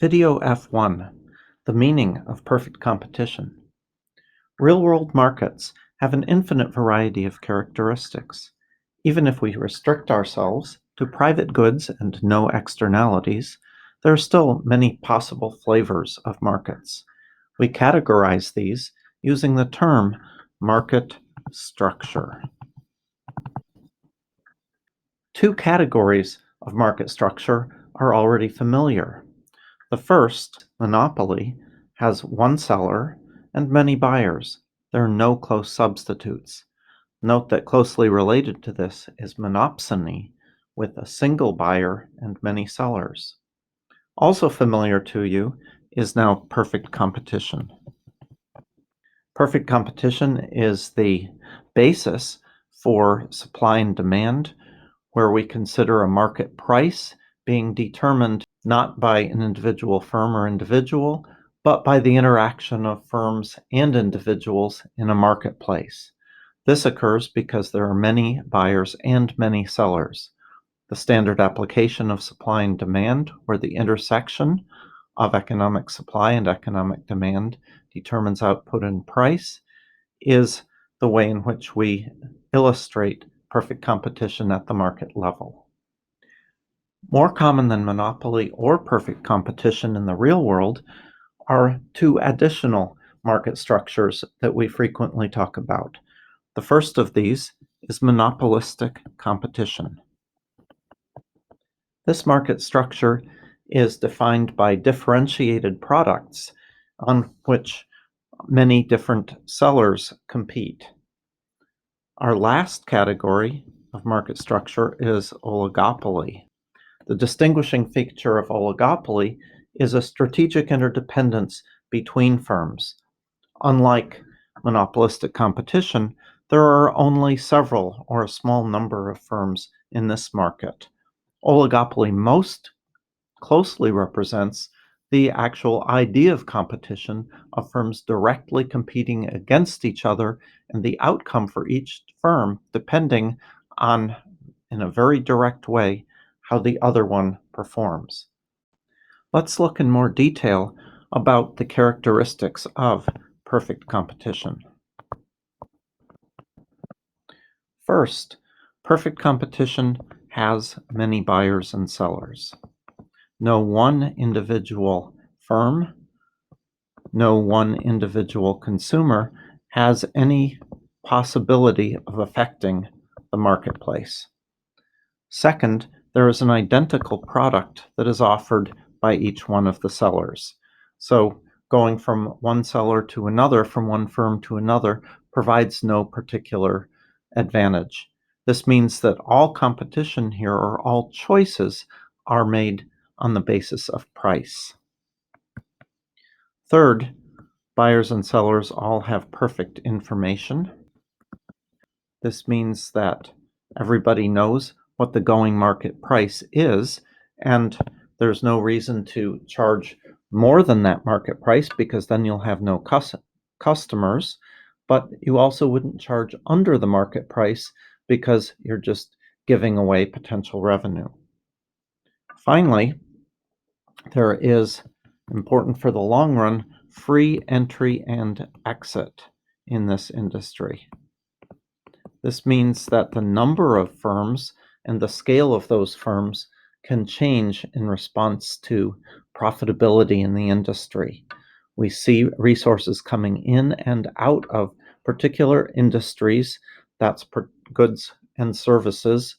Video F1: The Meaning of Perfect Competition. Real-world markets have an infinite variety of characteristics. Even if we restrict ourselves to private goods and no externalities, there are still many possible flavors of markets. We categorize these using the term market structure. Two categories of market structure are already familiar. The first, monopoly, has one seller and many buyers. There are no close substitutes. Note that closely related to this is monopsony, with a single buyer and many sellers. Also familiar to you is now perfect competition. Perfect competition is the basis for supply and demand, where we consider a market price being determined not by an individual firm or individual, but by the interaction of firms and individuals in a marketplace. This occurs because there are many buyers and many sellers. The standard application of supply and demand, where the intersection of economic supply and economic demand determines output and price, is the way in which we illustrate perfect competition at the market level. More common than monopoly or perfect competition in the real world are two additional market structures that we frequently talk about. The first of these is monopolistic competition. This market structure is defined by differentiated products on which many different sellers compete. Our last category of market structure is oligopoly. The distinguishing feature of oligopoly is a strategic interdependence between firms. Unlike monopolistic competition, there are only several or a small number of firms in this market. Oligopoly most closely represents the actual idea of competition of firms directly competing against each other and the outcome for each firm depending on, in a very direct way, how the other one performs. Let's look in more detail about the characteristics of perfect competition. First, perfect competition has many buyers and sellers. No one individual firm, no one individual consumer has any possibility of affecting the marketplace. Second, there is an identical product that is offered by each one of the sellers. So going from one seller to another, from one firm to another, provides no particular advantage. This means that all competition here, or all choices, are made on the basis of price. Third, buyers and sellers all have perfect information. This means that everybody knows what the going market price is, and there's no reason to charge more than that market price because then you'll have no customers, but you also wouldn't charge under the market price because you're just giving away potential revenue. Finally, there is, important for the long run, free entry and exit in this industry. This means that the number of firms and the scale of those firms can change in response to profitability in the industry. We see resources coming in and out of particular industries, that's goods and services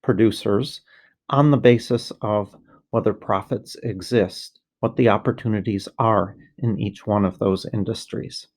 producers, on the basis of whether profits exist, what the opportunities are in each one of those industries.